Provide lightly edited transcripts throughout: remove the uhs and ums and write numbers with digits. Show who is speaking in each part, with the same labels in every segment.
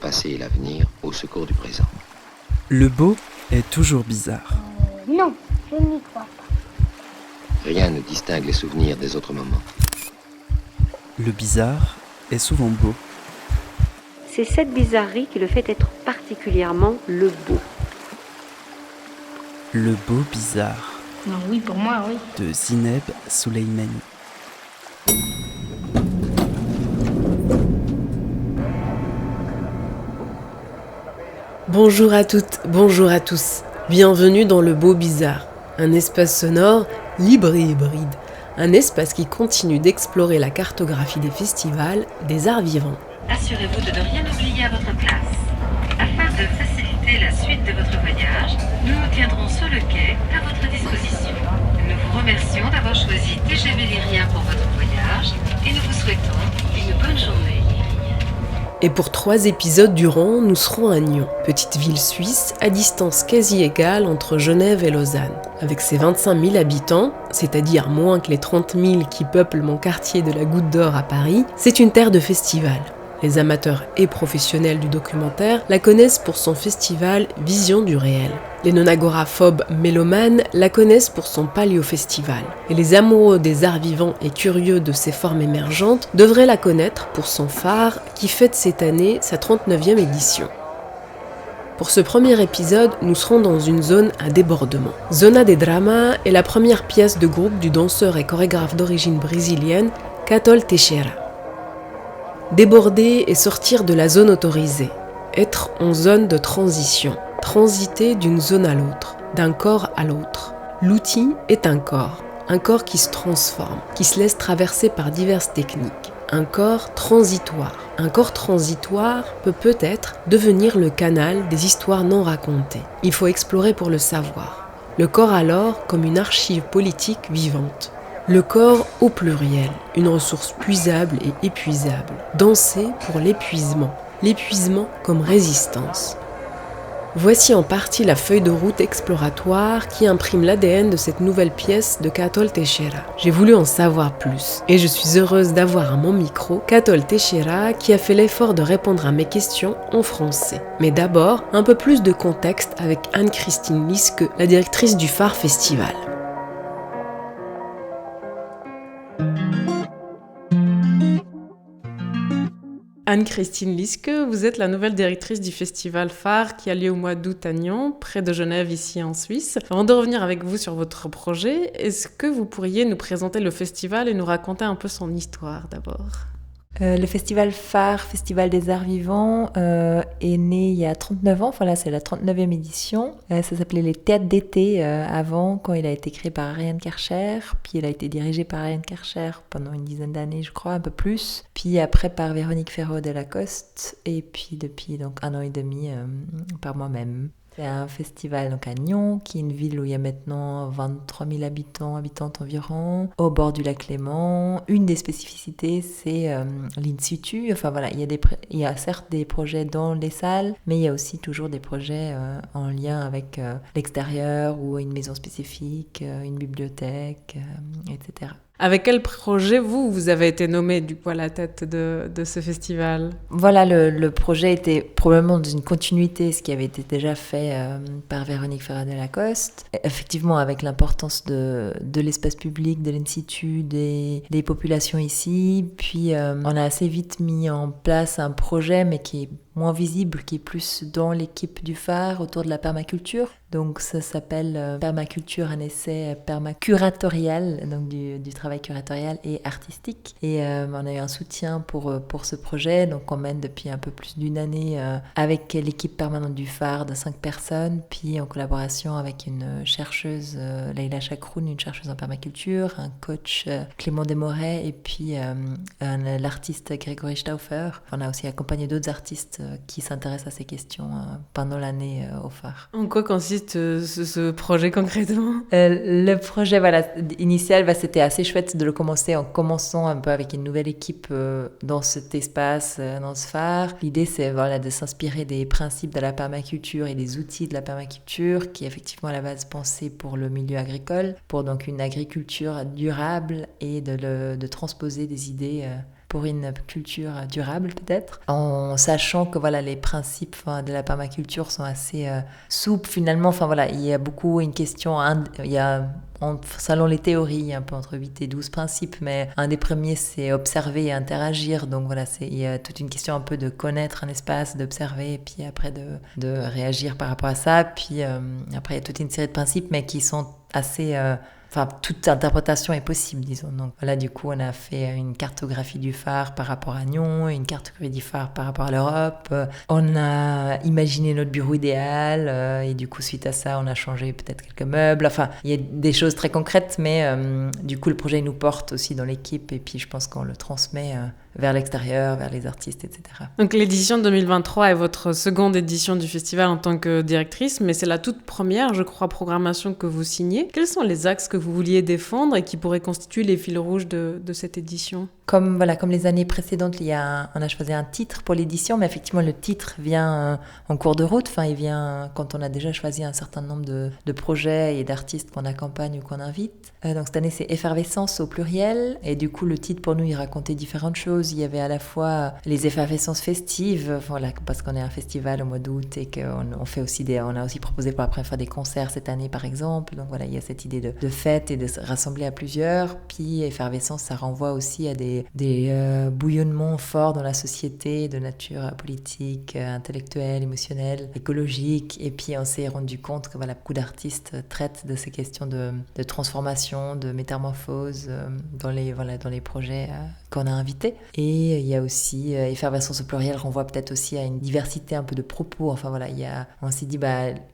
Speaker 1: passé et l'avenir au secours du présent.
Speaker 2: Le beau est toujours bizarre.
Speaker 3: Non, je n'y crois pas.
Speaker 1: Rien ne distingue les souvenirs des autres moments.
Speaker 2: Le bizarre est souvent beau.
Speaker 4: C'est cette bizarrerie qui le fait être particulièrement le beau.
Speaker 2: Le beau bizarre
Speaker 3: Non, oui, pour moi, oui.
Speaker 2: de Zineb Souleimani.
Speaker 5: Bonjour à toutes, bonjour à tous. Bienvenue dans le Beau Bizarre, un espace sonore libre et hybride. Un espace qui continue d'explorer la cartographie des festivals, des arts vivants.
Speaker 6: Assurez-vous de ne rien oublier à votre place. Afin de faciliter la suite de votre voyage, nous nous tiendrons sur le quai à votre disposition. Nous vous remercions d'avoir choisi TGV Lyria pour votre voyage et nous vous souhaitons une bonne journée.
Speaker 5: Et pour 3 épisodes durant, nous serons à Nyon, petite ville suisse à distance quasi égale entre Genève et Lausanne. Avec ses 25 000 habitants, c'est-à-dire moins que les 30 000 qui peuplent mon quartier de la Goutte d'Or à Paris, c'est une terre de festivals. Les amateurs et professionnels du documentaire la connaissent pour son festival Vision du réel. Les non-agoraphobes mélomanes la connaissent pour son paléo-festival. Et les amoureux des arts vivants et curieux de ses formes émergentes devraient la connaître pour son phare qui fête cette année sa 39e édition. Pour ce premier épisode, nous serons dans une zone à débordement. Zona de Drama est la première pièce de groupe du danseur et chorégraphe d'origine brésilienne Cathol Teixeira. Déborder et sortir de la zone autorisée. Être en zone de transition. Transiter d'une zone à l'autre, d'un corps à l'autre. L'outil est un corps qui se transforme, qui se laisse traverser par diverses techniques. Un corps transitoire. Un corps transitoire peut peut-être devenir le canal des histoires non racontées. Il faut explorer pour le savoir. Le corps alors comme une archive politique vivante. Le corps au pluriel, une ressource puisable et épuisable. Danser pour l'épuisement comme résistance. Voici en partie la feuille de route exploratoire qui imprime l'ADN de cette nouvelle pièce de Cathol Teixeira. J'ai voulu en savoir plus et je suis heureuse d'avoir à mon micro Cathol Teixeira qui a fait l'effort de répondre à mes questions en français. Mais d'abord, un peu plus de contexte avec Anne-Christine Liske, la directrice du Phare Festival. Anne-Christine Liske, vous êtes la nouvelle directrice du festival Phare qui a lieu au mois d'août à Nyon, près de Genève, ici en Suisse. Avant de revenir avec vous sur votre projet, est-ce que vous pourriez nous présenter le festival et nous raconter un peu son histoire d'abord ?
Speaker 7: Le festival Phare, Festival des Arts Vivants, est né il y a 39 ans. Voilà, c'est la 39e édition. Ça s'appelait les Théâtres d'été avant, quand il a été créé par Ariane Karcher. Puis il a été dirigé par Ariane Karcher pendant une dizaine d'années, je crois, un peu plus. Puis après par Véronique Ferraud de Lacoste. Et puis depuis donc 1 an et demi par moi-même. C'est un festival donc à Nyon, qui est une ville où il y a maintenant 23 000 habitantes environ, au bord du lac Léman. Une des spécificités, c'est l'in situ. Enfin voilà, il y a certes des projets dans les salles, mais il y a aussi toujours des projets en lien avec l'extérieur ou une maison spécifique, une bibliothèque, etc.
Speaker 5: Avec quel projet vous avez été nommé du coup à la tête de ce festival ?
Speaker 7: Voilà, le projet était probablement dans une continuité, ce qui avait été déjà fait par Véronique Ferraud de Lacoste. Effectivement, avec l'importance de l'espace public, de l'in situ, des populations ici. Puis on a assez vite mis en place un projet, mais qui est moins visible, qui est plus dans l'équipe du Phare, autour de la permaculture. Donc ça s'appelle Permaculture, un essai permacuratorial, donc du travail curatorial et artistique. Et on a eu un soutien pour ce projet, donc on mène depuis un peu plus d'une année avec l'équipe permanente du Phare de 5 personnes, puis en collaboration avec une chercheuse, Leïla Chakroun, une chercheuse en permaculture, un coach, Clément Desmorais, et puis l'artiste Grégory Stauffer. On a aussi accompagné d'autres artistes qui s'intéressent à ces questions pendant l'année au Phare.
Speaker 5: En quoi consiste ce projet concrètement ?
Speaker 7: Le projet initial, c'était assez chouette de le commencer en commençant un peu avec une nouvelle équipe dans cet espace, dans ce Phare. L'idée, c'est de s'inspirer des principes de la permaculture et des outils de la permaculture, qui est effectivement à la base pensée pour le milieu agricole, pour donc une agriculture durable, et de transposer des idées pour une culture durable peut-être, en sachant que voilà, les principes de la permaculture sont assez souples finalement. Enfin voilà, il y a beaucoup une question, il y a selon les théories, il y a un peu entre 8 et 12 principes, mais un des premiers, c'est observer et interagir. Donc voilà, il y a toute une question un peu de connaître un espace, d'observer, et puis après de réagir par rapport à ça. Puis après, il y a toute une série de principes, mais qui sont assez... Enfin, toute interprétation est possible, disons. Donc voilà, du coup, on a fait une cartographie du phare par rapport à Nyon, une cartographie du phare par rapport à l'Europe. On a imaginé notre bureau idéal et du coup, suite à ça, on a changé peut-être quelques meubles. Enfin, il y a des choses très concrètes, mais du coup, le projet nous porte aussi dans l'équipe et puis je pense qu'on le transmet vers l'extérieur, vers les artistes, etc.
Speaker 5: Donc l'édition 2023 est votre seconde édition du festival en tant que directrice, mais c'est la toute première, je crois, programmation que vous signez. Quels sont les axes que vous vouliez défendre et qui pourraient constituer les fils rouges de cette édition ?
Speaker 7: Comme les années précédentes, on a choisi un titre pour l'édition, mais effectivement le titre vient en cours de route. Enfin, il vient quand on a déjà choisi un certain nombre de projets et d'artistes qu'on accompagne ou qu'on invite. Donc cette année, c'est Effervescence au pluriel. Et du coup, le titre pour nous, il racontait différentes choses. Il y avait à la fois les effervescences festives, voilà, parce qu'on est un festival au mois d'août et qu'on fait aussi on a aussi proposé pour la première fois des concerts cette année, par exemple. Donc voilà, il y a cette idée de fête et de se rassembler à plusieurs. Puis Effervescence, ça renvoie aussi à des bouillonnements forts dans la société, de nature politique, intellectuelle, émotionnelle, écologique. Et puis on s'est rendu compte que beaucoup d'artistes traitent de ces questions de transformation, de métamorphose dans les projets qu'on a invités. Et il y a aussi Effervescence au pluriel renvoie peut-être aussi à une diversité un peu de propos. Enfin voilà, on s'est dit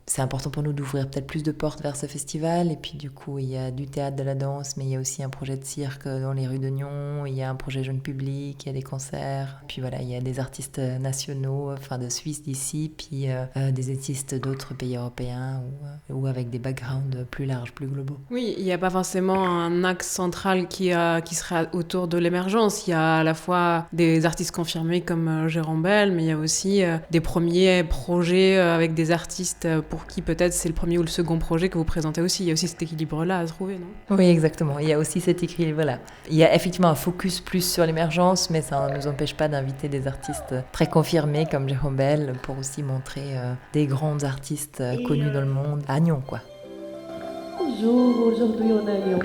Speaker 7: c'est important pour nous d'ouvrir peut-être plus de portes vers ce festival. Et puis du coup, il y a du théâtre, de la danse, mais il y a aussi un projet de cirque dans les rues de Nyon. Il y a un projet jeune public, il y a des concerts. Puis voilà, il y a des artistes nationaux, de Suisse d'ici, puis des artistes d'autres pays européens ou avec des backgrounds plus larges, plus globaux.
Speaker 5: Oui, il n'y a pas forcément un axe central qui serait autour de l'émergence. Il y a à la fois des artistes confirmés comme Jérôme Bel, mais il y a aussi des premiers projets avec des artistes pour qui peut-être c'est le premier ou le second projet que vous présentez aussi. Il y a aussi cet équilibre-là à trouver, non ?
Speaker 7: Oui, exactement. Il y a aussi cet équilibre-là. Il y a effectivement un focus plus sur l'émergence, mais ça ne nous empêche pas d'inviter des artistes très confirmés comme Jérôme Bel pour aussi montrer des grands artistes connus dans le monde à Nyon, quoi.
Speaker 8: Bonjour, aujourd'hui on est à Lyon.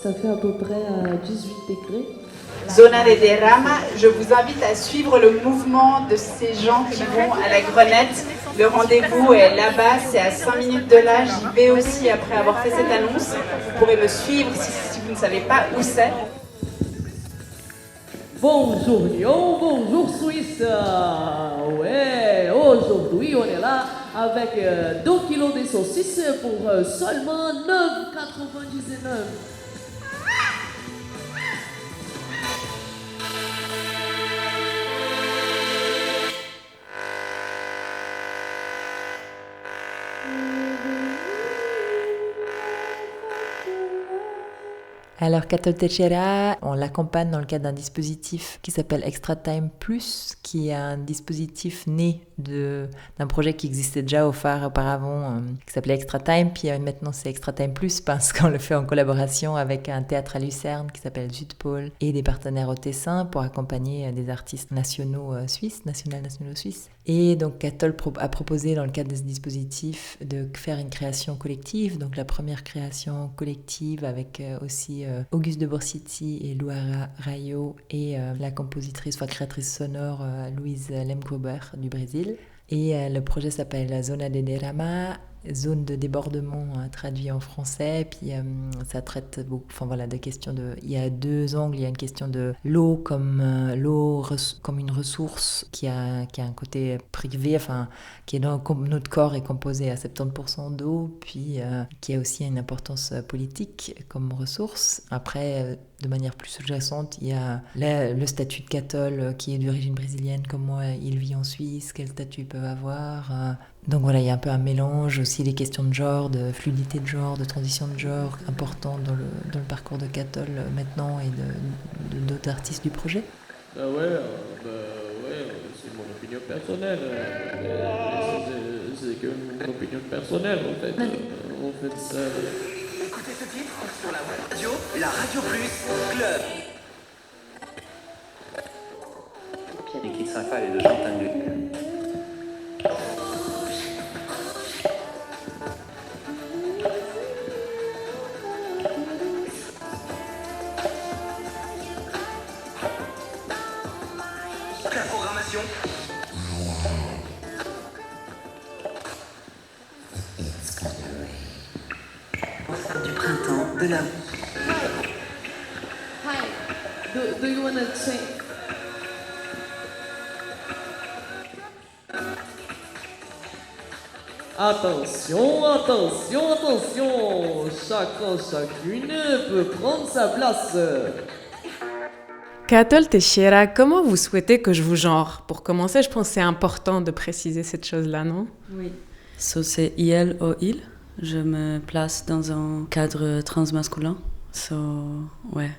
Speaker 8: Ça fait à peu près 18 degrés.
Speaker 9: Zona de Derrama, je vous invite à suivre le mouvement de ces gens qui vont à la Grenette. Le rendez-vous est là-bas, c'est à 5 minutes de là. J'y vais aussi après avoir fait cette annonce. Vous pourrez me suivre si vous ne savez pas où c'est.
Speaker 8: Bonjour Lyon, bonjour Suisse. Ouais, aujourd'hui on est là avec 2 kilos de saucisses pour seulement 9,99.
Speaker 7: Alors Cathol Techera, on l'accompagne dans le cadre d'un dispositif qui s'appelle Extra Time Plus, qui est un dispositif né d'un projet qui existait déjà au phare auparavant, qui s'appelait Extra Time, puis maintenant c'est Extra Time Plus parce qu'on le fait en collaboration avec un théâtre à Lucerne qui s'appelle Südpol et des partenaires au Tessin pour accompagner des artistes nationaux suisses. Et donc Cathol a proposé dans le cadre de ce dispositif de faire une création collective, donc la première création collective avec aussi Auguste de Borsiti et Luara Rayo et la compositrice, créatrice sonore Louise Lemgruber du Brésil. Et le projet s'appelle Zona de Derrama, zone de débordement traduit en français, puis ça traite beaucoup, de questions il y a 2 angles. Il y a une question de l'eau comme une ressource qui a un côté privé, qui est notre corps est composé à 70% d'eau, puis qui a aussi une importance politique comme ressource. Après, de manière plus sous-jacente, il y a le statut de Cathol qui est d'origine brésilienne, comment il vit en Suisse, quel statut ils peuvent avoir. Donc voilà, il y a un peu un mélange, aussi les questions de genre, de fluidité de genre, de transition de genre, important dans le parcours de Cathol maintenant et d'autres artistes du projet.
Speaker 8: Ouais, c'est mon opinion personnelle. C'est que mon opinion personnelle, en fait. On fait ça.
Speaker 10: Écoutez ce titre sur la radio Plus Club. 5 de Chantendu. La programmation.
Speaker 6: Du printemps de la...
Speaker 8: Hi. Do you want to sing? Attention, attention, attention. Chacun, chacune peut prendre sa place.
Speaker 5: Catol Teixeira, comment vous souhaitez que je vous genre? Pour commencer, je pense que c'est important de préciser cette chose-là, non?
Speaker 11: Oui. So, c'est il ou il. Je me place dans un cadre transmasculin. So, ouais.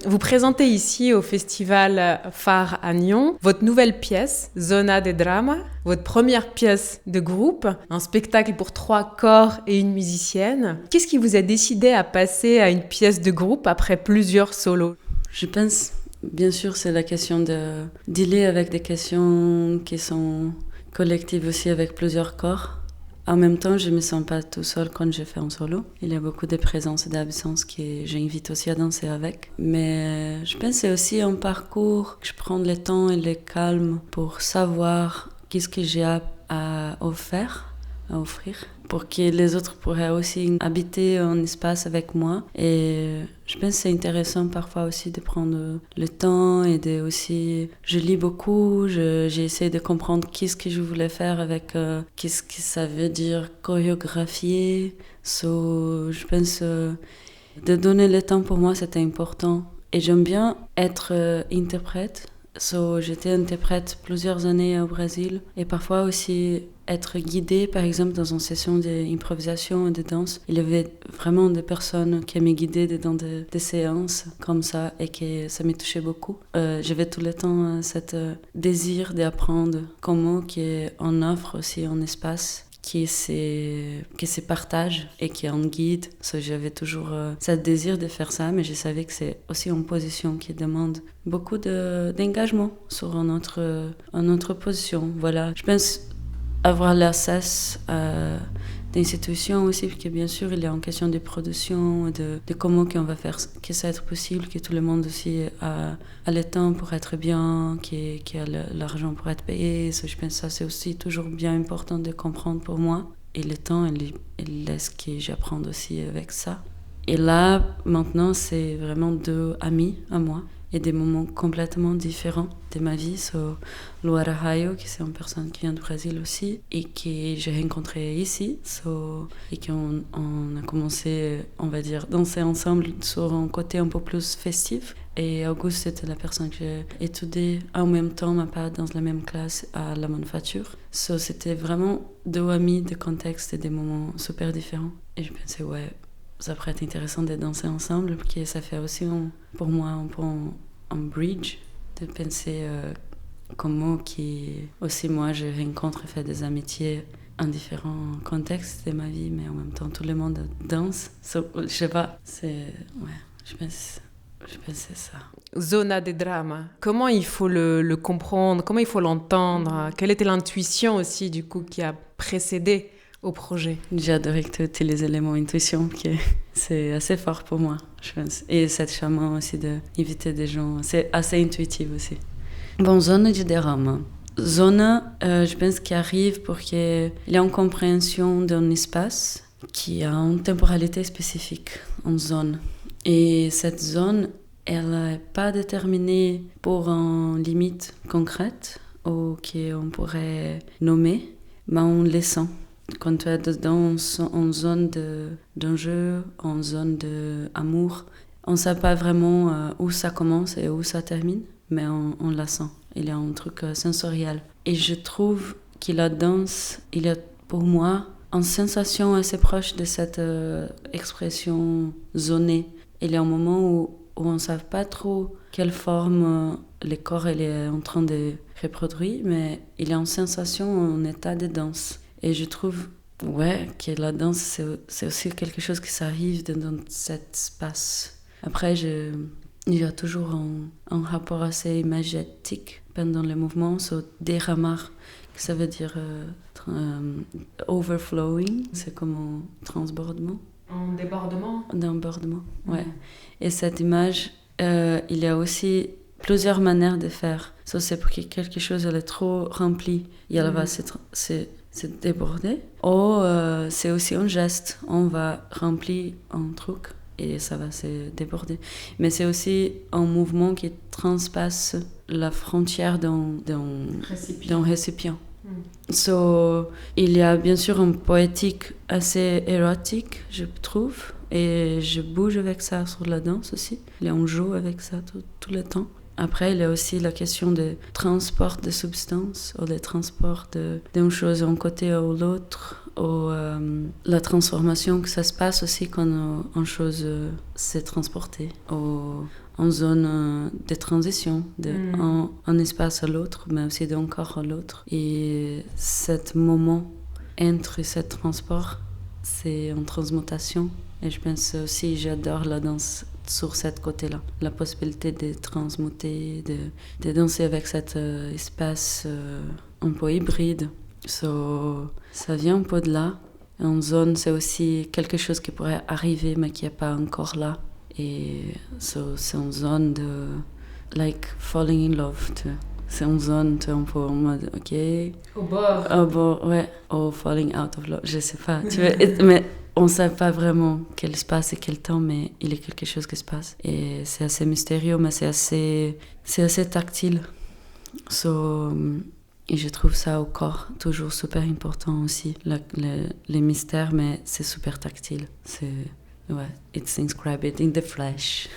Speaker 5: Vous présentez ici au festival Phare à Nyon votre nouvelle pièce, Zona de Drama, votre première pièce de groupe, un spectacle pour 3 corps et une musicienne. Qu'est-ce qui vous a décidé à passer à une pièce de groupe après plusieurs solos?
Speaker 11: Je pense, bien sûr, c'est la question de dealer avec des questions qui sont collectives aussi avec plusieurs corps. En même temps, je ne me sens pas tout seul quand je fais un solo. Il y a beaucoup de présence et d'absence que j'invite aussi à danser avec. Mais je pense que c'est aussi un parcours que je prends le temps et le calme pour savoir qu'est-ce que j'ai à offrir, pour que les autres pourraient aussi habiter un espace avec moi. Et je pense que c'est intéressant parfois aussi de prendre le temps et de aussi... Je lis beaucoup, j'ai essayé de comprendre qu'est-ce que je voulais faire avec... qu'est-ce que ça veut dire chorégraphier. So, je pense de donner le temps pour moi, c'était important. Et j'aime bien être interprète. So, j'étais interprète plusieurs années au Brésil et parfois aussi être guidée, par exemple dans une session d'improvisation et de danse. Il y avait vraiment des personnes qui m'ont guidée dans des séances comme ça et que ça me touchait beaucoup. J'avais tout le temps cet désir d'apprendre comment on offre aussi un espace qui se partage et qui est en guide. So, j'avais toujours ce désir de faire ça, mais je savais que c'est aussi une position qui demande beaucoup d'engagement sur une autre position. Voilà. Je pense avoir l'accès d'institutions aussi, parce que bien sûr, il y a une question de production, de comment on va faire que ça être possible, que tout le monde aussi a le temps pour être bien, qu'il a l'argent pour être payé. So, je pense que ça, c'est aussi toujours bien important de comprendre pour moi. Et le temps, il laisse que j'apprenne aussi avec ça. Et là, maintenant, c'est vraiment 2 amis à moi et des moments complètement différents de ma vie. So, Luara Hayo, qui c'est une personne qui vient du Brésil aussi et que j'ai rencontré ici. So, et qu'on a commencé, on va dire, danser ensemble sur un côté un peu plus festif. Et Auguste, c'était la personne que j'ai étudiée en même temps, mais pas dans la même classe à la manufacture. So, c'était vraiment 2 amis de contexte et des moments super différents. Et je pensais, ouais, ça pourrait être intéressant de danser ensemble, parce que ça fait aussi pour moi un peu un bridge, de penser comment aussi moi je rencontre et fais des amitiés en différents contextes de ma vie, mais en même temps tout le monde danse. So, je sais pas, je pense que c'est ça.
Speaker 5: Zona de Drama, comment il faut le comprendre, comment il faut l'entendre, quelle était l'intuition aussi du coup qui a précédé au projet?
Speaker 11: J'adorais que tu utilises le mot intuition, c'est assez fort pour moi, je pense. Et c'est charmant aussi d'inviter des gens, c'est assez intuitif aussi. Bon, Zona de Drama. Zona, je pense qu'il arrive pour qu'il y ait une compréhension d'un espace qui a une temporalité spécifique, une zone. Et cette zone, elle n'est pas déterminée pour une limite concrète ou qu'on pourrait nommer, mais on le sent. Quand tu es dans une zone d'enjeu, en zone d'amour, on ne sait pas vraiment où ça commence et où ça termine, mais on la sent. Il y a un truc sensoriel. Et je trouve que la danse, il y a pour moi une sensation assez proche de cette expression zonée. Il y a un moment où on ne sait pas trop quelle forme le corps est en train de reproduire, mais il y a une sensation, un état de danse. Et je trouve que la danse, c'est aussi quelque chose qui s'arrive dans cet espace. Après, je il y a toujours un rapport assez imagétique pendant le mouvement, déramar, ça veut dire overflowing, c'est comme un transbordement.
Speaker 5: Un débordement.
Speaker 11: Un débordement, ouais. Et cette image, il y a aussi plusieurs manières de faire. C'est pour que quelque chose elle est trop rempli, et elle va se déborder. Ou c'est aussi un geste, on va remplir un truc et ça va se déborder. Mais c'est aussi un mouvement qui transpasse la frontière d'un récipient. Il y a bien sûr une poétique assez érotique, je trouve, et je bouge avec ça sur la danse aussi. On joue avec ça tout le temps. Après, il y a aussi la question de transport de substances, ou de transport d'une chose d'un côté à l'autre, ou la transformation que ça se passe aussi quand une chose s'est transportée, ou en zone de transition, d'un espace à l'autre, mais aussi d'un corps à l'autre. Et ce moment entre ce transport, c'est une transmutation. Et je pense aussi, j'adore la danse sur ce côté-là. La possibilité de transmuter, de danser avec cet espace un peu hybride. Ça vient un peu de là. En zone, c'est aussi quelque chose qui pourrait arriver, mais qui n'est pas encore là. Et c'est une zone de falling in love. C'est une zone un peu en mode ok.
Speaker 5: Au bord.
Speaker 11: Au bord, ouais. Ou falling out of love, je sais pas. Mais on ne sait pas vraiment quel se passe et quel temps, mais il y a quelque chose qui se passe. Et c'est assez mystérieux, mais c'est assez tactile. Et je trouve ça au corps toujours super important aussi. Les mystères, mais c'est super tactile. It's inscribed in the flesh.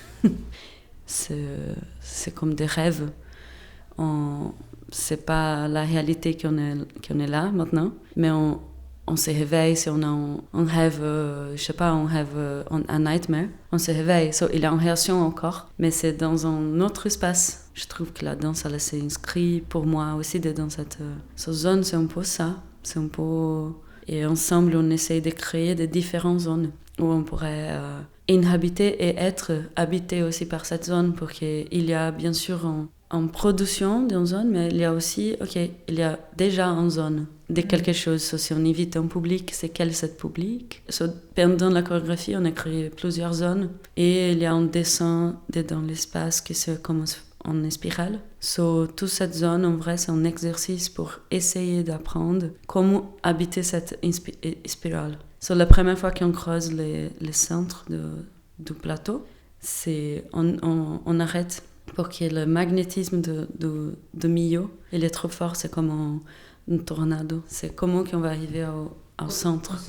Speaker 11: C'est comme des rêves. C'est pas la réalité qu'on est là maintenant, mais on se réveille si on a un rêve, je sais pas, un nightmare, on se réveille. Il y a une réaction encore, mais c'est dans un autre espace. Je trouve que la danse, elle s'est inscrite pour moi aussi dans cette zone, c'est un peu ça. C'est un peu... Et ensemble, on essaye de créer des différentes zones où on pourrait inhabiter et être habité aussi par cette zone, pour qu'il y a bien sûr en production d'une zone, mais il y a aussi, il y a déjà une zone de quelque chose. Si on invite un public, c'est quel c'est le public. Pendant la chorégraphie, on a créé plusieurs zones et il y a un dessin dans l'espace qui se commence en spirale. Toute cette zone, en vrai, c'est un exercice pour essayer d'apprendre comment habiter cette spirale. La première fois qu'on creuse les centres du plateau, on arrête pour que le magnétisme de milieu, il est trop fort, c'est comme un tornado. C'est comment qu'on va arriver au centre.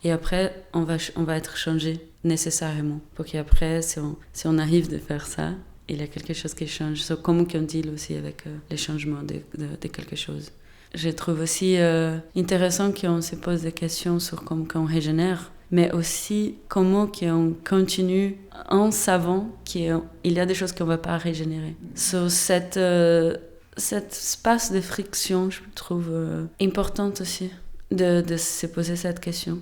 Speaker 11: Et après, on va être changé nécessairement. Pour qu'après, si on arrive de faire ça, il y a quelque chose qui change. Comment qu'on deal aussi avec les changements de quelque chose. Je trouve aussi intéressant qu'on se pose des questions sur comment on régénère, mais aussi comment on continue en savant qu'il y a des choses qu'on ne va pas régénérer. Cet espace de friction, je trouve important aussi de se poser cette question.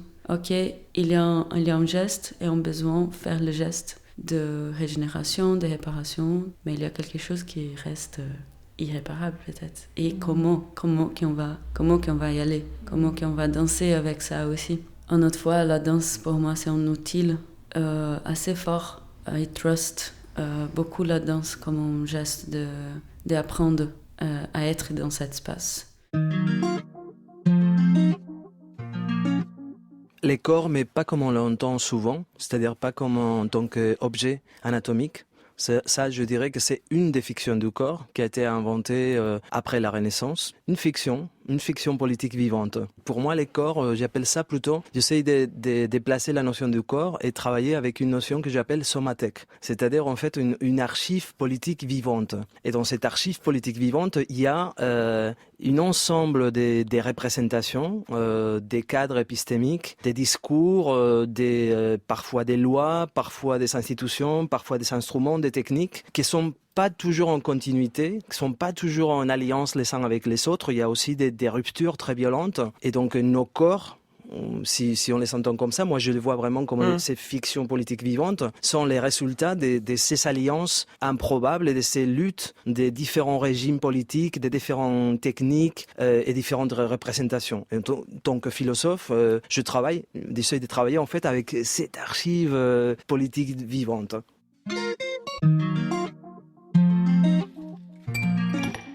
Speaker 11: Il y a un geste et on a besoin de faire le geste de régénération, de réparation, mais il y a quelque chose qui reste irréparable peut-être. Et comment qu'on va y aller, comment qu'on va danser avec ça aussi. Une autre fois, la danse pour moi c'est un outil assez fort. I trust beaucoup la danse comme un geste d'apprendre à être dans cet espace.
Speaker 12: Les corps, mais pas comme on l'entend souvent, c'est-à-dire pas comme en tant qu'objet anatomique. Ça, je dirais que c'est une des fictions du corps qui a été inventée après la Renaissance. Une fiction politique vivante. Pour moi, les corps, j'appelle ça plutôt, j'essaie de déplacer la notion du corps et travailler avec une notion que j'appelle somathèque, c'est-à-dire en fait une archive politique vivante. Et dans cette archive politique vivante, il y a un ensemble des représentations, des cadres épistémiques, des discours, parfois des lois, parfois des institutions, parfois des instruments, des techniques qui sont pas toujours en continuité, qui sont pas toujours en alliance les uns avec les autres. Il y a aussi des ruptures très violentes. Et donc nos corps, si on les entend comme ça, moi je les vois vraiment comme ces fictions politiques vivantes sont les résultats de ces alliances improbables et de ces luttes des différents régimes politiques, des différentes techniques et différentes représentations. Et en tant que philosophe, j'essaie de travailler en fait avec cette archive politique vivante.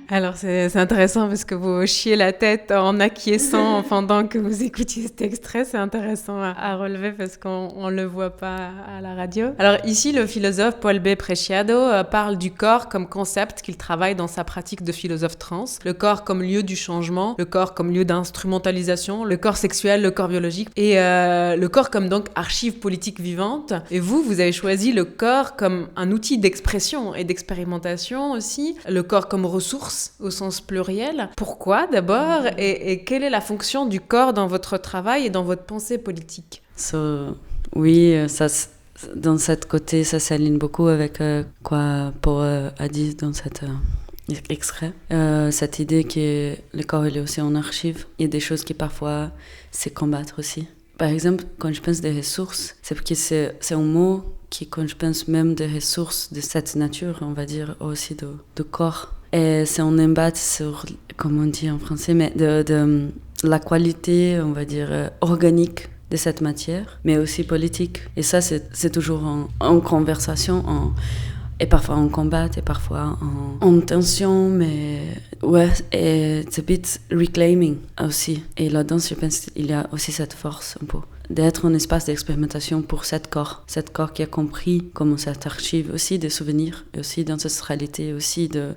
Speaker 5: Alors c'est intéressant parce que vous hochiez la tête en acquiesçant pendant que vous écoutiez cet extrait. C'est intéressant à relever parce qu'on ne le voit pas à la radio. Alors ici, le philosophe Paul B. Preciado parle du corps comme concept qu'il travaille dans sa pratique de philosophe trans. Le corps comme lieu du changement, le corps comme lieu d'instrumentalisation, le corps sexuel, le corps biologique et le corps comme donc archive politique vivante. Et vous avez choisi le corps comme un outil d'expression et d'expérimentation aussi, le corps comme ressource au sens pluriel. Pourquoi d'abord et quelle est la fonction du corps dans votre travail et dans votre pensée politique?
Speaker 11: Oui, ça, dans cette côté, ça s'aligne beaucoup avec quoi Paul a dit dans cet extrait. Cette idée que le corps il est aussi en archive. Il y a des choses qui parfois se combattent aussi. Par exemple, quand je pense des ressources, c'est parce que c'est un mot qui, quand je pense même des ressources de cette nature, on va dire aussi de corps. Et c'est un embat sur, comment on dit en français, mais de la qualité, on va dire, organique de cette matière, mais aussi politique. Et ça, c'est toujours en conversation, et parfois en combat, et parfois en tension, mais ouais, et c'est a bit reclaiming aussi. Et là-dedans, je pense qu'il y a aussi cette force un peu d'être un espace d'expérimentation pour cet corps qui a compris comment cette archive aussi des souvenirs et aussi d'ancestralité, aussi de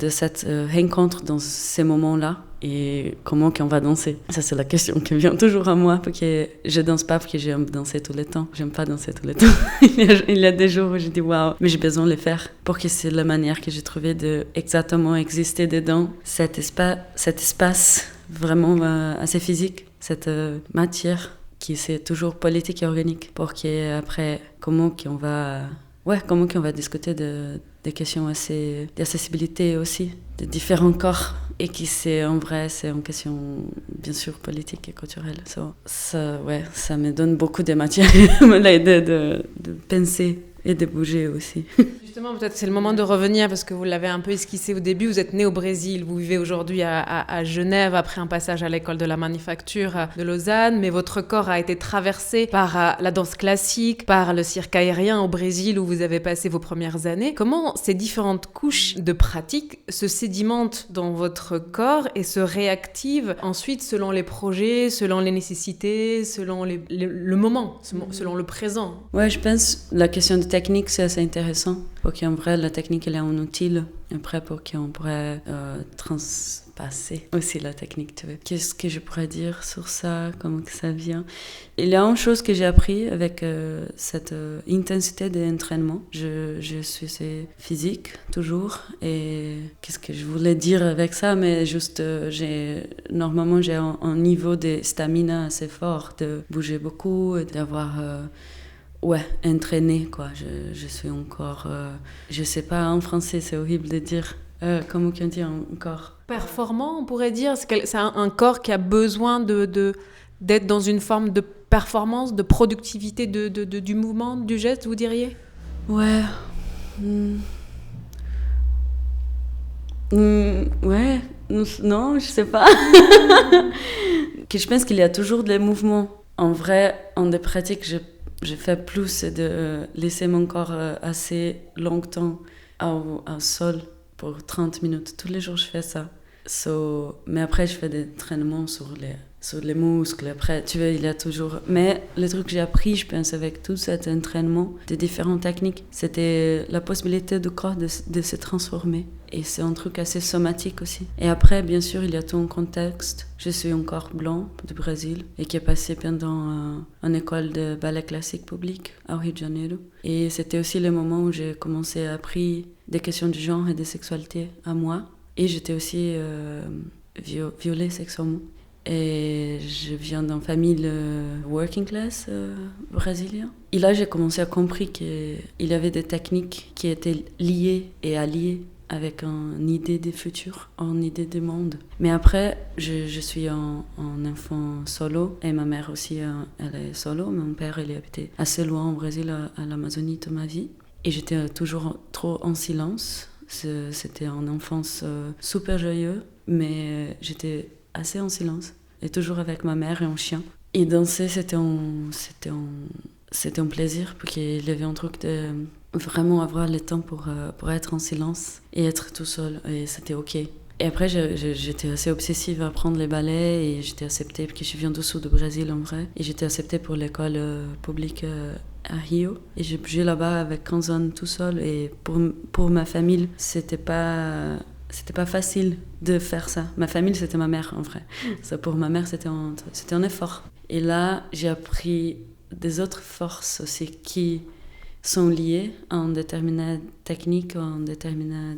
Speaker 11: cette rencontre dans ces moments-là et comment qu'on va danser. Ça, c'est la question qui vient toujours à moi, parce que je danse pas parce que j'aime danser tout le temps. J'aime pas danser tout le temps. Il y a des jours où je dis waouh, mais j'ai besoin de le faire pour que c'est la manière que j'ai trouvé de exactement exister dedans cet espace vraiment assez physique, cette matière qui c'est toujours politique et organique, pour qu'après comment qu'on va discuter des questions assez d'accessibilité aussi, de différents corps, et qui c'est en vrai c'est une question bien sûr politique et culturelle. Ça me donne beaucoup de matière de penser et de bouger aussi.
Speaker 5: Justement, peut-être c'est le moment de revenir, parce que vous l'avez un peu esquissé au début. Vous êtes né au Brésil, vous vivez aujourd'hui à Genève après un passage à l'école de la manufacture de Lausanne, mais votre corps a été traversé par la danse classique, par le cirque aérien au Brésil où vous avez passé vos premières années. Comment ces différentes couches de pratiques se sédimentent dans votre corps et se réactivent ensuite selon les projets, selon les nécessités, selon le moment, selon le présent?
Speaker 11: Ouais, je pense la question de technique, c'est assez intéressant. Pour qu'en vrai, la technique, elle est un outil après pour qu'on pourrait transpasser aussi la technique, tu vois. Qu'est-ce que je pourrais dire sur ça? Comment que ça vient? Il y a une chose que j'ai appris avec cette intensité d'entraînement. Je suis physique, toujours. Et qu'est-ce que je voulais dire avec ça? Mais juste, normalement, j'ai un niveau de stamina assez fort, de bouger beaucoup, et d'avoir... entraîné, quoi. Je suis encore... je sais pas, en français, c'est horrible de dire... comment on dit un corps?
Speaker 5: Performant, on pourrait dire. C'est un corps qui a besoin d'être dans une forme de performance, de productivité du mouvement, du geste, vous diriez?
Speaker 11: Ouais. Ouais. Non, je sais pas. Que je pense qu'il y a toujours des mouvements. En vrai, en des pratiques, je fais plus de laisser mon corps assez longtemps au sol pour 30 minutes. Tous les jours, je fais ça. Mais après, je fais des entraînements sur les muscles. Après, tu vois, il y a toujours... Mais le truc que j'ai appris, je pense, avec tout cet entraînement de différentes techniques, c'était la possibilité du corps de se transformer. Et c'est un truc assez somatique aussi. Et après, bien sûr, il y a tout un contexte. Je suis un corps blanc du Brésil et qui est passé pendant une école de ballet classique public à Rio de Janeiro. Et c'était aussi le moment où j'ai commencé à apprendre des questions de genre et de sexualité à moi. Et j'étais aussi violée sexuellement. Et je viens d'une famille working class brésilienne. Et là, j'ai commencé à comprendre qu'il y avait des techniques qui étaient liées et alliées avec une idée du futur, une idée du monde. Mais après, je suis un enfant solo, et ma mère aussi, elle est solo. Mon père, il est habité assez loin au Brésil, à l'Amazonie, toute ma vie. Et j'étais toujours trop en silence. C'était une enfance super joyeuse, mais j'étais assez en silence. Et toujours avec ma mère et un chien. Et danser, c'était un plaisir, parce qu'il y avait un truc de vraiment avoir le temps pour être en silence et être tout seul. Et c'était OK. Et après, j'étais assez obsessive à apprendre les ballets, et j'étais acceptée, parce que je viens du sud du Brésil en vrai. Et j'étais acceptée pour l'école publique à Rio. Et j'ai bougé là-bas avec 15 ans tout seul. Et pour ma famille, c'était pas facile de faire ça. Ma famille, c'était ma mère, en vrai. Ça, pour ma mère, c'était un effort. Et là, j'ai appris des autres forces aussi qui sont liées à une déterminée technique, à un déterminé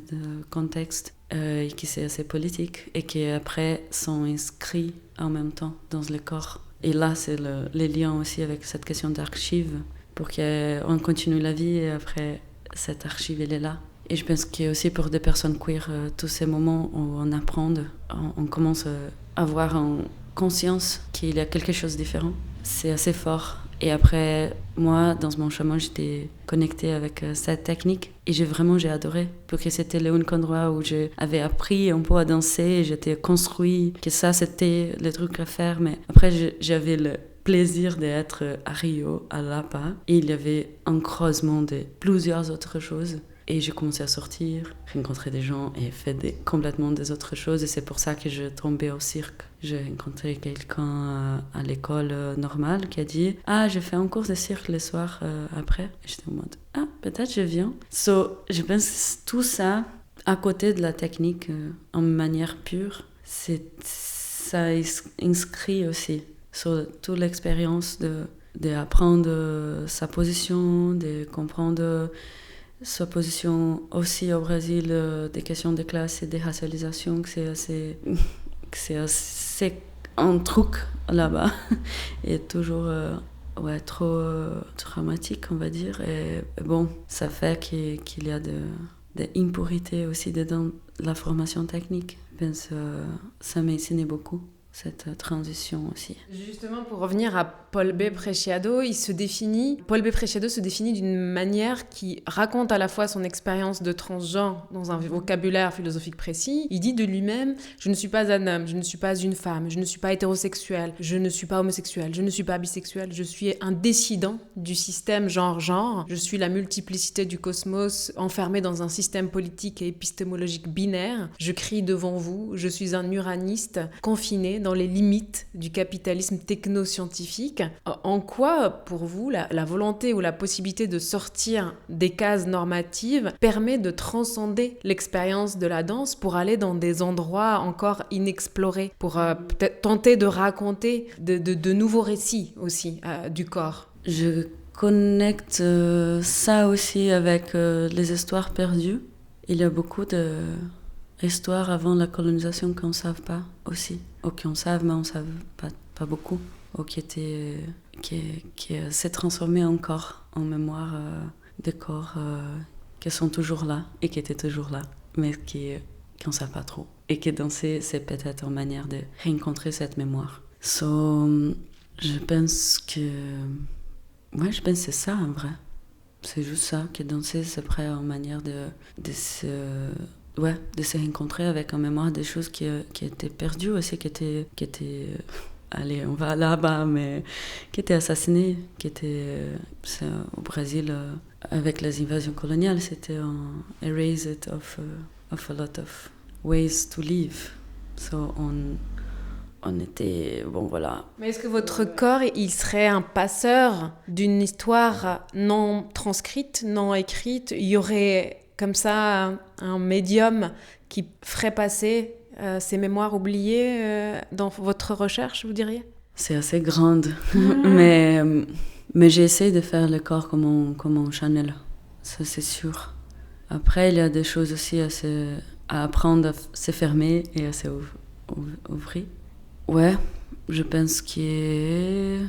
Speaker 11: contexte, et qui c'est assez politique, et qui après sont inscrits en même temps dans le corps. Et là, c'est les liens aussi avec cette question d'archives, pour qu'on continue la vie, et après, cette archive, elle est là. Et je pense qu'il y a aussi pour des personnes queer, tous ces moments où on apprend, on commence à avoir en conscience qu'il y a quelque chose de différent. C'est assez fort. Et après, moi, dans mon chemin, j'étais connectée avec cette technique. Et j'ai adoré. Parce que c'était l'unique endroit où j'avais appris un peu à danser. J'étais construit, que ça, c'était le truc à faire. Mais après, j'avais le plaisir d'être à Rio, à Lapa. Et il y avait un croisement de plusieurs autres choses. Et j'ai commencé à sortir, rencontrer des gens et faire complètement des autres choses. Et c'est pour ça que je tombais au cirque. J'ai rencontré quelqu'un à l'école normale qui a dit « Ah, je fais un cours de cirque le soir après. » Et j'étais en mode « Ah, peut-être je viens. » Je pense que tout ça, à côté de la technique, en manière pure, ça inscrit aussi sur toute l'expérience d'apprendre sa position, de comprendre sa position aussi au Brésil, des questions de classe et de racialisation, que c'est assez un truc là-bas, et toujours trop dramatique, on va dire. Et bon, ça fait qu'il y a des impurités aussi dedans la formation technique. Je pense que ça m'a enseigné beaucoup, cette transition aussi.
Speaker 5: Justement, pour revenir à Paul B. Preciado, Paul B. Preciado se définit d'une manière qui raconte à la fois son expérience de transgenre dans un vocabulaire philosophique précis. Il dit de lui-même « Je ne suis pas un homme, je ne suis pas une femme, je ne suis pas hétérosexuel, je ne suis pas homosexuel, je ne suis pas bisexuel, je suis un décident du système genre-genre, je suis la multiplicité du cosmos enfermé dans un système politique et épistémologique binaire, je crie devant vous, je suis un uraniste confiné dans les limites du capitalisme techno-scientifique. » En quoi, pour vous, la volonté ou la possibilité de sortir des cases normatives permet de transcender l'expérience de la danse pour aller dans des endroits encore inexplorés, pour peut-être tenter de raconter de nouveaux récits aussi du corps?
Speaker 11: Je connecte ça aussi avec les histoires perdues. Il y a beaucoup d'histoires avant la colonisation qu'on ne savent pas aussi, ou qu'on savent mais on ne savait pas beaucoup. Ou qui s'est transformé encore en mémoire des corps qui sont toujours là et qui étaient toujours là, mais qu'on ne sait pas trop. Et que danser, c'est peut-être une manière de rencontrer cette mémoire. Je pense que c'est ça en vrai. C'est juste ça, que danser, c'est après une manière de se rencontrer avec en mémoire des choses qui étaient perdues aussi, qui étaient allez, on va là-bas, mais qui étaient assassinés, au Brésil, avec les invasions coloniales, c'était un erased of a lot of ways to live. So on était, bon voilà.
Speaker 5: Mais est-ce que votre corps, il serait un passeur d'une histoire non transcrite, non écrite? Il y aurait comme ça un médium qui ferait passer ces mémoires oubliées dans votre recherche, vous diriez?
Speaker 11: C'est assez grande, mais j'ai essayé de faire le corps comme un Chanel, ça c'est sûr. Après, il y a des choses aussi à apprendre à se fermer et à s'ouvrir. Ouais, je pense que...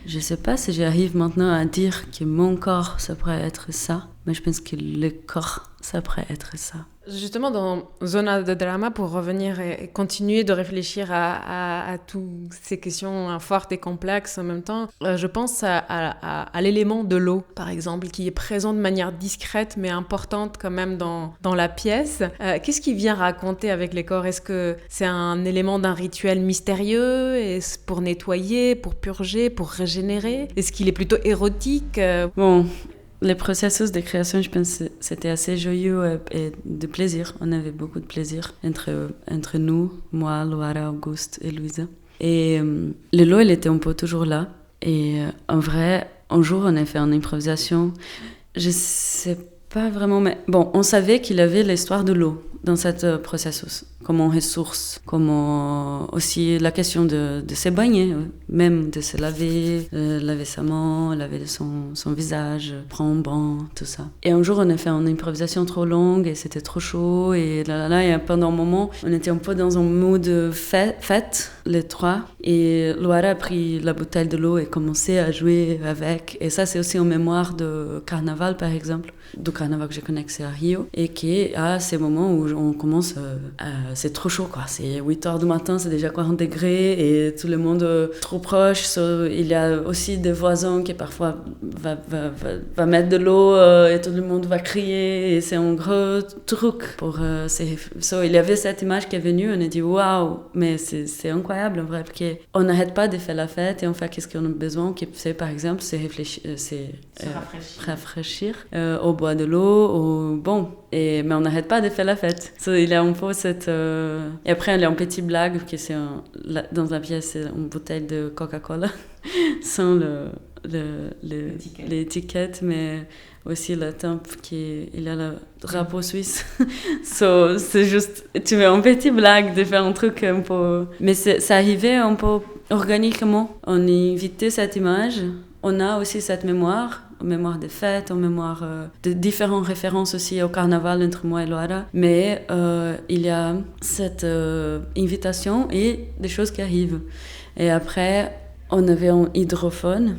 Speaker 11: Je sais pas si j'arrive maintenant à dire que mon corps, ça pourrait être ça, mais je pense que le corps, ça pourrait être ça.
Speaker 5: Justement, dans Zona de Drama, pour revenir et continuer de réfléchir à toutes ces questions fortes et complexes en même temps, je pense à l'élément de l'eau, par exemple, qui est présent de manière discrète mais importante quand même dans la pièce. Qu'est-ce qu'il vient raconter avec les corps? Est-ce que c'est un élément d'un rituel mystérieux? Est-ce pour nettoyer, pour purger, pour régénérer? Est-ce qu'il est plutôt érotique?
Speaker 11: Bon, les processus de création, je pense que c'était assez joyeux et de plaisir. On avait beaucoup de plaisir entre nous, moi, Loara, Auguste et Louisa. Et le lot, il était un peu toujours là. Et en vrai, un jour, on a fait une improvisation. Je sais pas vraiment, mais bon, on savait qu'il y avait l'histoire de l'eau dans ce processus, comme ressource, comme aussi la question de se baigner, même de se laver, laver sa main, laver son visage, prendre un bain, tout ça. Et un jour, on a fait une improvisation trop longue et c'était trop chaud et et pendant un moment, on était un peu dans un mood fête, les trois, et Loara a pris la bouteille de l'eau et commençait à jouer avec. Et ça, c'est aussi en mémoire de carnaval, par exemple, du carnaval que je connais, que c'est à Rio, et qui est à ces moments où on commence, c'est trop chaud, quoi. C'est 8h du matin, c'est déjà 40 degrés et tout le monde trop proche. Il y a aussi des voisins qui parfois va mettre de l'eau et tout le monde va crier et c'est un gros truc. Il y avait cette image qui est venue, on a dit waouh, mais c'est incroyable en vrai, parce qu'on n'arrête pas de faire la fête et on fait qu'est-ce qu'on a besoin, c'est par exemple se rafraîchir au bois de l'eau, mais on n'arrête pas de faire la fête. Il y a un peu cette... Et après, il y a une petite blague, dans la pièce, c'est une bouteille de Coca-Cola, sans l'étiquette, mais aussi la tempe, il y a le drapeau suisse. C'est juste... Tu fais une petite blague de faire un truc un peu... Mais ça arrivait un peu organiquement. On a invité cette image, on a aussi cette mémoire des fêtes, en mémoire de différentes références aussi au carnaval entre moi et Loara. Mais il y a cette invitation et des choses qui arrivent. Et après, on avait un hydrophone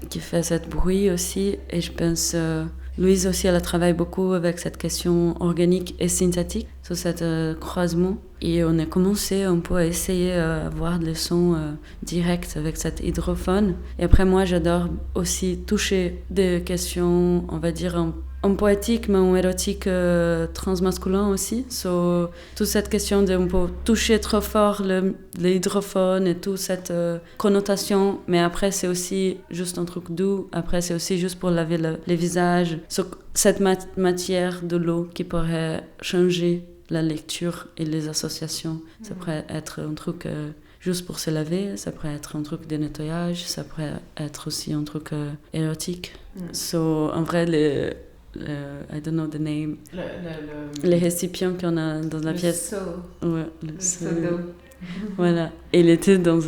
Speaker 11: qui fait ce bruit aussi. Et je pense, Louise aussi, elle travaille beaucoup avec cette question organique et synthétique, sur ce croisement. Et on a commencé un peu à essayer d'avoir des sons directs avec cet hydrophone. Et après, moi, j'adore aussi toucher des questions, on va dire, en poétique, mais en érotique transmasculin aussi. Toute cette question de toucher trop fort l'hydrophone et toute cette connotation. Mais après, c'est aussi juste un truc doux. Après, c'est aussi juste pour laver les visages. Cette matière de l'eau qui pourrait changer la lecture et les associations. Ça pourrait être un truc juste pour se laver, ça pourrait être un truc de nettoyage, ça pourrait être aussi un truc érotique. En vrai, I don't know the name, les récipients qu'on a dans la pièce. Ouais, le seau d'eau. Voilà. Et il était dans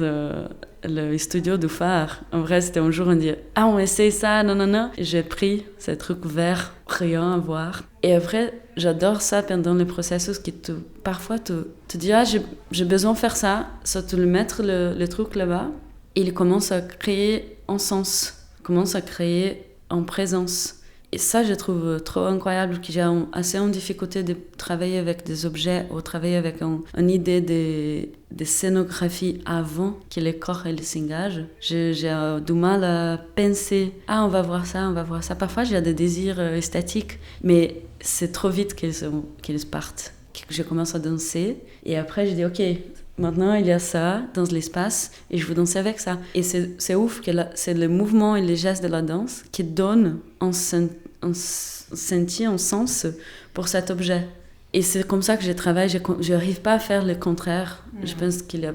Speaker 11: le studio du phare. En vrai, c'était un jour, on dit « Ah, on essaye ça, non. » J'ai pris ce truc vert, rien à voir. Et après, j'adore ça pendant le processus qui parfois te dit « Ah, j'ai besoin de faire ça. » Ça te le mettre le truc là-bas. Et il commence à créer un sens, commence à créer en présence. Et ça, je trouve trop incroyable, que j'ai assez en difficulté de travailler avec des objets ou travailler avec une idée de scénographie avant que les corps s'engagent. J'ai du mal à penser « Ah, on va voir ça, on va voir ça ». Parfois, j'ai des désirs esthétiques, mais c'est trop vite qu'ils partent. Je commence à danser et après, je dis « Ok, maintenant, il y a ça dans l'espace et je veux danser avec ça ». Et c'est ouf que c'est le mouvement et les gestes de la danse qui donnent un sens pour cet objet. Et c'est comme ça que je travaille. Je n'arrive pas à faire le contraire. Je pense qu'il y a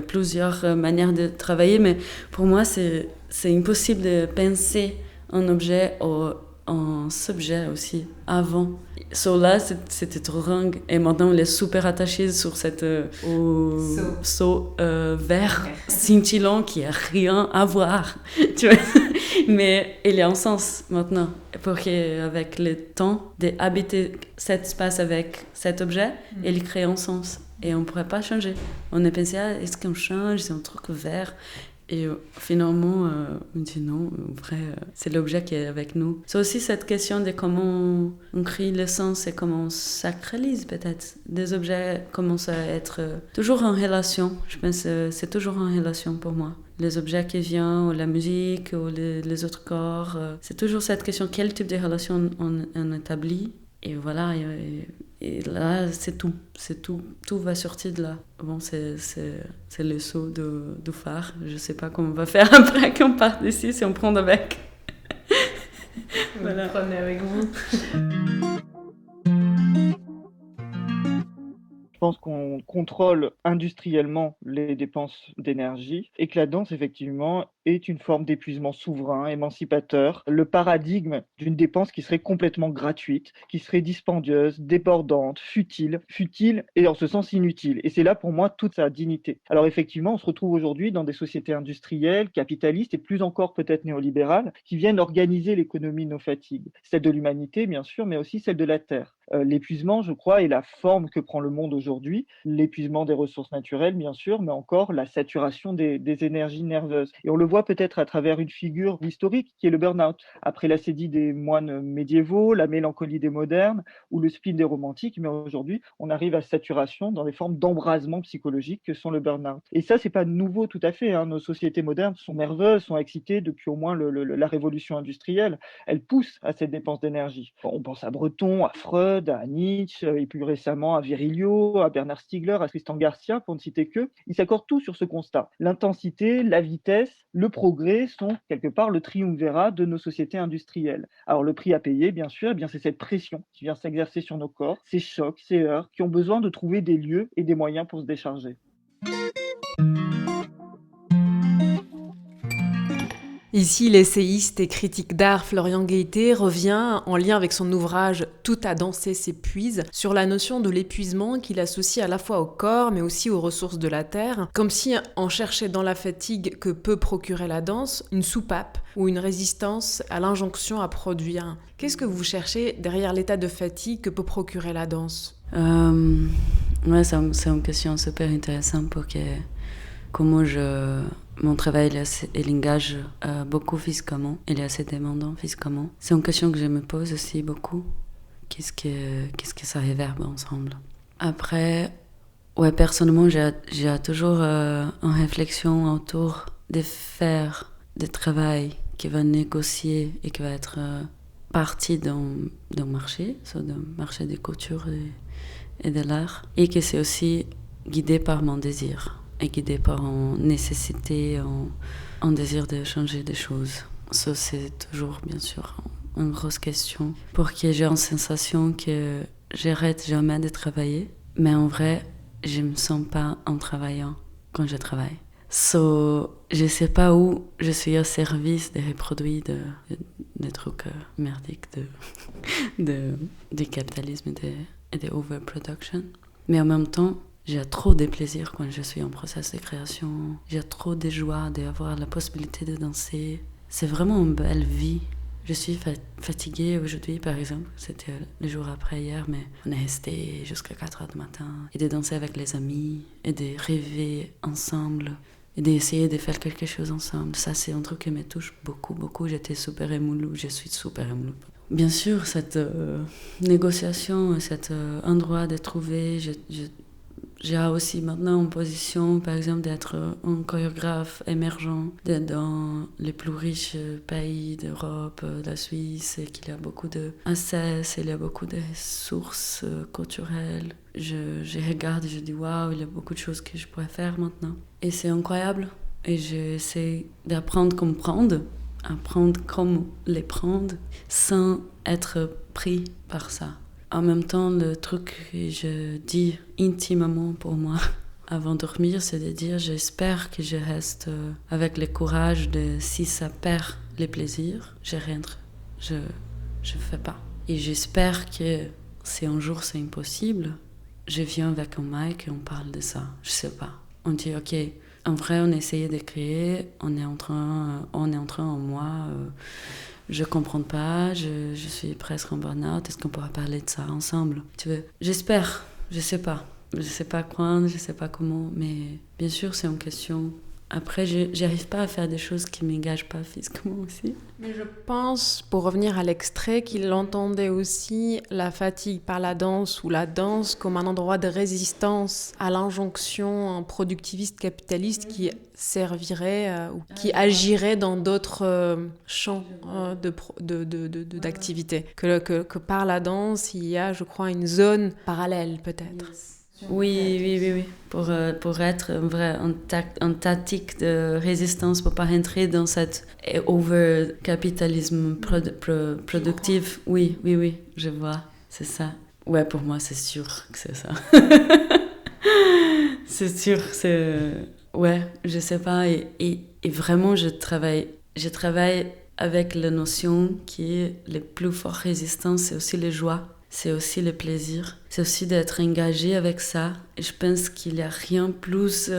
Speaker 11: plusieurs manières de travailler, mais pour moi, c'est impossible de penser un objet ou un subjet aussi avant. Là, c'était trop dingue. Et maintenant, il est super attaché sur cette seau vert scintillant qui n'a rien à voir. Tu vois? Mais il y a un sens maintenant. Pour qu'avec le temps d'habiter cet espace avec cet objet, il crée un sens. Et on ne pourrait pas changer. On a pensé, est-ce qu'on change? C'est un truc vert. Et finalement, on dit non, en vrai, c'est l'objet qui est avec nous. C'est aussi cette question de comment on crée le sens et comment on sacralise peut-être. Des objets commencent à être toujours en relation. Je pense que c'est toujours en relation pour moi. Les objets qui viennent, ou la musique, ou les autres corps. C'est toujours cette question, quel type de relation on établit. Et voilà, et là, c'est tout. Tout va sortir de là. Bon, c'est le saut du phare. Je ne sais pas comment on va faire après qu'on parte d'ici, si on prend avec.
Speaker 7: Voilà. Vous prenez avec vous.
Speaker 13: Je pense qu'on contrôle industriellement les dépenses d'énergie et que la danse, effectivement, est une forme d'épuisement souverain, émancipateur. Le paradigme d'une dépense qui serait complètement gratuite, qui serait dispendieuse, débordante, futile et en ce sens inutile. Et c'est là pour moi toute sa dignité. Alors effectivement, on se retrouve aujourd'hui dans des sociétés industrielles, capitalistes et plus encore peut-être néolibérales, qui viennent organiser l'économie de nos fatigues. Celle de l'humanité, bien sûr, mais aussi celle de la Terre. L'épuisement, je crois, est la forme que prend le monde aujourd'hui. L'épuisement des ressources naturelles, bien sûr, mais encore la saturation des énergies nerveuses. Et on le voit peut-être à travers une figure historique qui est le burn-out. Après l'ascédie des moines médiévaux, la mélancolie des modernes ou le spleen des romantiques, mais aujourd'hui, on arrive à saturation dans des formes d'embrasement psychologique que sont le burn-out. Et ça, c'est pas nouveau tout à fait. Nos sociétés modernes sont nerveuses, sont excitées depuis au moins la révolution industrielle. Elles poussent à cette dépense d'énergie. On pense à Breton, à Freud, à Nietzsche, et plus récemment à Virilio, à Bernard Stiegler, à Tristan Garcia, pour ne citer que. Ils s'accordent tous sur ce constat. L'intensité, la vitesse, le progrès sont quelque part le triumvirat de nos sociétés industrielles. Alors le prix à payer, bien sûr, c'est cette pression qui vient s'exercer sur nos corps, ces chocs, ces heurts, qui ont besoin de trouver des lieux et des moyens pour se décharger.
Speaker 5: Ici, l'essayiste et critique d'art Florian Gaëté revient, en lien avec son ouvrage « Tout à danser s'épuise », sur la notion de l'épuisement qu'il associe à la fois au corps, mais aussi aux ressources de la terre, comme si on cherchait dans la fatigue que peut procurer la danse une soupape ou une résistance à l'injonction à produire. Qu'est-ce que vous cherchez derrière l'état de fatigue que peut procurer la danse ?
Speaker 11: Ouais, c'est une question super intéressante parce que comment mon travail il engage beaucoup physiquement, il est assez demandant physiquement. C'est une question que je me pose aussi beaucoup. Qu'est-ce que ça réverbe ensemble? Après, ouais, personnellement, j'ai toujours une réflexion autour de faire du travail qui va négocier et qui va être partie d'un marché, soit d'un marché de couture et de l'art, et que c'est aussi guidé par mon désir. Et guidé par une nécessité, un désir de changer des choses. Ça, c'est toujours, bien sûr, une grosse question. Pour que j'ai une sensation que j'arrête jamais de travailler, mais en vrai, je ne me sens pas en travaillant quand je travaille. So, je ne sais pas où je suis au service des reproduits des trucs merdiques du capitalisme et de overproduction. Mais en même temps, j'ai trop de plaisir quand je suis en process de création. J'ai trop de joie d'avoir la possibilité de danser. C'est vraiment une belle vie. Je suis fatiguée aujourd'hui, par exemple. C'était le jour après hier, mais on est resté jusqu'à 4h du matin. Et de danser avec les amis, et de rêver ensemble, et d'essayer de faire quelque chose ensemble. Ça, c'est un truc qui me touche beaucoup, beaucoup. J'étais super émoulue, je suis super émoulue. Bien sûr, cette négociation, cet endroit de trouver... J'ai aussi maintenant une position, par exemple, d'être un chorégraphe émergent dans les plus riches pays d'Europe, la Suisse, et qu'il y a beaucoup d'accès, il y a beaucoup de ressources culturelles. Je regarde et je dis waouh, il y a beaucoup de choses que je pourrais faire maintenant. Et c'est incroyable. Et j'essaie d'apprendre à comprendre, apprendre comment les prendre sans être pris par ça. En même temps, le truc que je dis intimement pour moi avant de dormir, c'est de dire j'espère que je reste avec le courage de si ça perd les plaisirs, je rentre, je fais pas. Et j'espère que si un jour c'est impossible, je viens avec un mic et on parle de ça. Je sais pas. On dit ok, en vrai on essayait de créer, on est en train en moi. Je comprends pas, je suis presque en burn-out, est-ce qu'on pourra parler de ça ensemble? Tu veux? J'espère, je sais pas. Je sais pas quand, je sais pas comment, mais bien sûr c'est une question Après, j'arrive pas à faire des choses qui m'engagent pas physiquement aussi.
Speaker 5: Mais je pense, pour revenir à l'extrait, qu'il entendait aussi la fatigue par la danse ou la danse comme un endroit de résistance à l'injonction productiviste capitaliste qui servirait ou qui agirait dans d'autres champs d'activité. Que par la danse, il y a, je crois, une zone parallèle peut-être.
Speaker 11: Oui. Pour être un tactique de résistance, pour pas rentrer dans cet over-capitalisme productif. Oui, je vois, c'est ça. Ouais, pour moi, c'est sûr que c'est ça. C'est sûr, c'est... Ouais, je sais pas. Et vraiment, je travaille avec la notion qui est les plus fortes résistances, c'est aussi les joies. C'est aussi le plaisir, c'est aussi d'être engagé avec ça. Et je pense qu'il n'y a rien de plus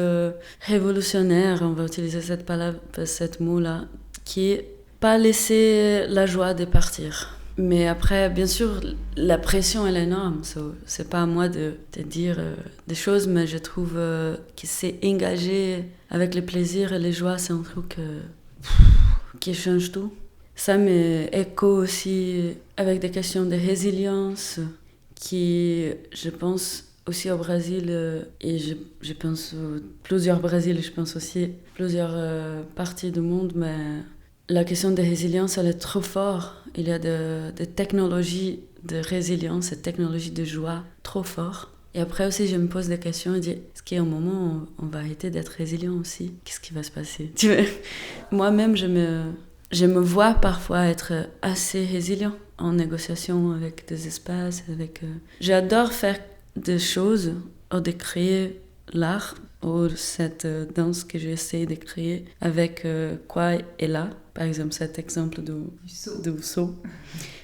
Speaker 11: révolutionnaire, on va utiliser cette mot-là, qui est pas laisser la joie de partir. Mais après, bien sûr, la pression elle est énorme. C'est pas à moi de dire des choses, mais je trouve que c'est engagé avec le plaisir et les joies, c'est un truc qui change tout. Ça m'écho aussi avec des questions de résilience qui, je pense, aussi au Brésil, et je pense plusieurs Brésil, je pense aussi plusieurs parties du monde, mais la question de résilience, elle est trop forte. Il y a des technologies de résilience et technologies de joie trop fortes. Et après aussi, je me pose des questions et dis, est-ce qu'il y a un moment où on va arrêter d'être résilient aussi? Qu'est-ce qui va se passer? Moi-même, je me vois parfois être assez résilient en négociation avec des espaces. J'adore faire des choses ou de créer l'art ou cette danse que j'essaie de créer avec quoi est là. Par exemple, cet exemple du saut.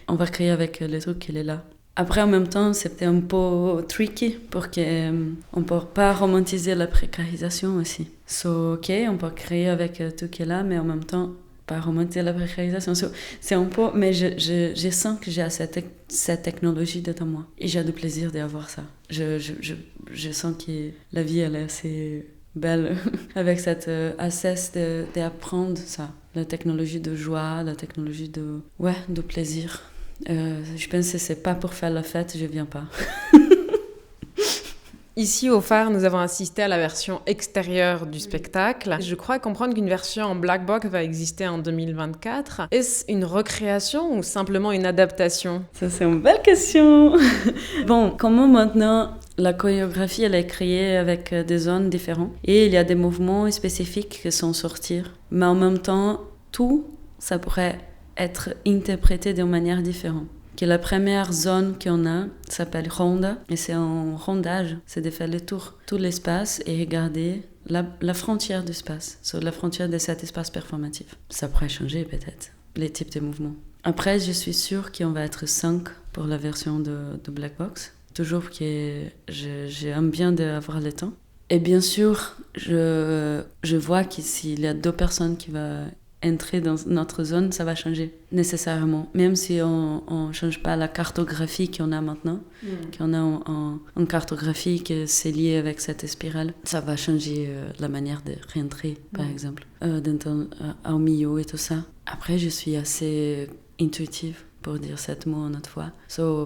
Speaker 11: On va créer avec le truc qui est là. Après, en même temps, c'était un peu tricky pour qu'on ne peut pas romantiser la précarisation aussi. OK, on peut créer avec tout qui est là, mais en même temps, pas romantiser la précarisation. C'est un peu... Mais je sens que j'ai cette technologie dedans moi. Et j'ai du plaisir d'avoir ça. Je sens que la vie, elle est assez belle avec cette access d'apprendre ça. La technologie de joie, la technologie de plaisir. Je pense que c'est pas pour faire la fête, je viens pas.
Speaker 5: Ici, au Phare, nous avons assisté à la version extérieure du spectacle. Je crois comprendre qu'une version en black box va exister en 2024. Est-ce une recréation ou simplement une adaptation?
Speaker 11: Ça, c'est une belle question. Bon, comment maintenant la chorégraphie, elle est créée avec des zones différentes et il y a des mouvements spécifiques qui sont sortis. Mais en même temps, tout, ça pourrait être interprété d'une manière différente. Que la première zone qu'on a s'appelle ronda, et c'est un rondage, c'est de faire le tour, tout l'espace et regarder la frontière de l'espace, sur la frontière de cet espace performatif. Ça pourrait changer peut-être, les types de mouvements. Après, je suis sûre qu'on va être 5 pour la version de Black Box, toujours que j'aime bien d'avoir le temps. Et bien sûr, je vois que s'il y a 2 personnes qui vont entrer dans notre zone, ça va changer nécessairement. Même si on ne change pas la cartographie qu'on a maintenant, qu'on a en cartographie que c'est lié avec cette spirale, ça va changer la manière de rentrer, par exemple, au milieu et tout ça. Après, je suis assez intuitive pour dire cette mot une autre fois.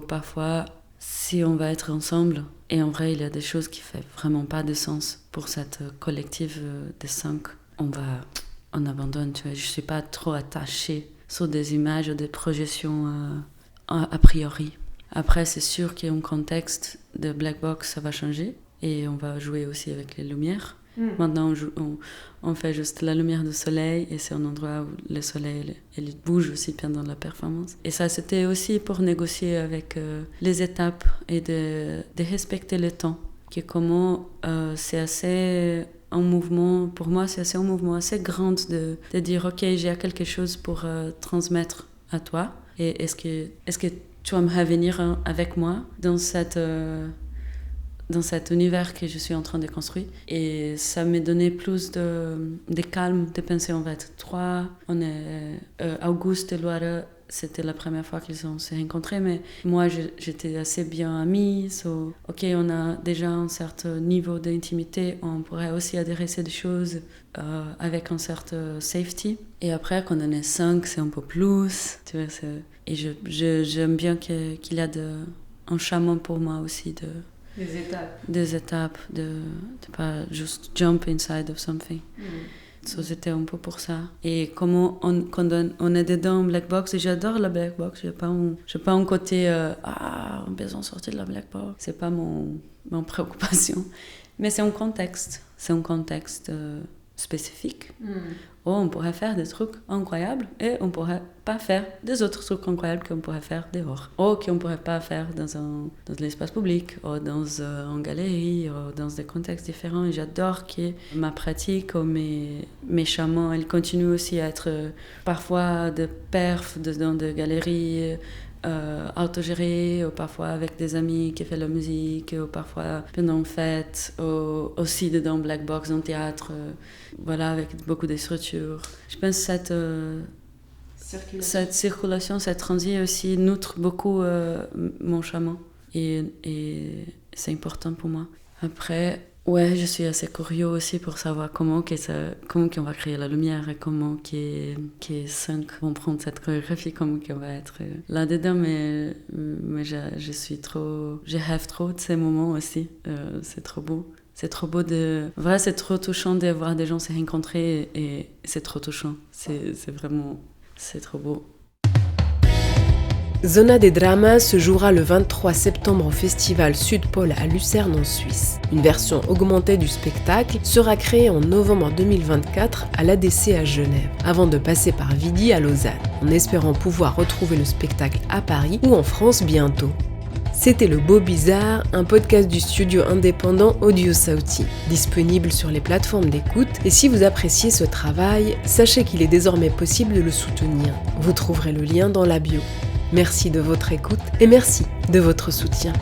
Speaker 11: Parfois, si on va être ensemble, et en vrai, il y a des choses qui ne font vraiment pas de sens pour cette collective de 5, on abandonne, tu vois. Je ne suis pas trop attachée sur des images ou des projections a priori. Après, c'est sûr qu'il y a un contexte de black box, ça va changer. Et on va jouer aussi avec les lumières. Maintenant, on fait juste la lumière du soleil et c'est un endroit où le soleil il bouge aussi pendant la performance. Et ça, c'était aussi pour négocier avec les étapes et de respecter le temps. Que comment c'est assez... un mouvement, pour moi, c'est assez un mouvement assez grand de dire, OK, j'ai quelque chose pour transmettre à toi. Et est-ce que tu aimerais venir avec moi dans cette dans cet univers que je suis en train de construire. Et ça m'a donné plus de calme, de penser en fait. On est Auguste et Loire, c'était la première fois qu'ils s'est rencontrés, mais moi j'étais assez bien amie. Ok, on a déjà un certain niveau d'intimité, on pourrait aussi adresser des choses avec un certain safety. Et après, quand on est 5, c'est un peu plus. Tu vois, et j'aime bien qu'il y a un chemin pour moi aussi des étapes, de pas juste jump inside of something. So, c'était un peu pour ça. Et comment quand on est dedans Black Box, et j'adore la Black Box, j'ai pas un côté on peut en sortir de la Black Box, c'est pas mon préoccupation, mais c'est un contexte spécifique. On pourrait faire des trucs incroyables et on pourrait pas faire des autres trucs incroyables qu'on pourrait faire dehors, ou qu'on pourrait pas faire dans l'espace public, ou dans une galerie, ou dans des contextes différents. Et j'adore que ma pratique ou mes chemins, elles continuent aussi à être parfois de perf dans des galeries autogérées, ou parfois avec des amis qui font la musique, ou parfois pendant une fête, ou aussi dans Black Box, dans le théâtre, voilà, avec beaucoup de structures. Je pense que cette circulation, cette transit aussi nutre beaucoup mon chemin, et c'est important pour moi. Après, ouais, je suis assez curieux aussi pour savoir comment qu'on va créer la lumière, et comment que 5 vont prendre cette chorégraphie, comment qu'on va être là-dedans, mais je rêve trop de ces moments aussi. C'est trop beau. C'est trop beau Voilà, c'est trop touchant de voir des gens se rencontrer, et c'est trop touchant. C'est trop beau.
Speaker 5: Zona des Dramas se jouera le 23 septembre au festival Sud-Pôle à Lucerne en Suisse. Une version augmentée du spectacle sera créée en novembre 2024 à l'ADC à Genève, avant de passer par Vidi à Lausanne, en espérant pouvoir retrouver le spectacle à Paris ou en France bientôt. C'était Le Beau Bizarre, un podcast du studio indépendant Audio Sauti, disponible sur les plateformes d'écoute, et si vous appréciez ce travail, sachez qu'il est désormais possible de le soutenir. Vous trouverez le lien dans la bio. Merci de votre écoute et merci de votre soutien.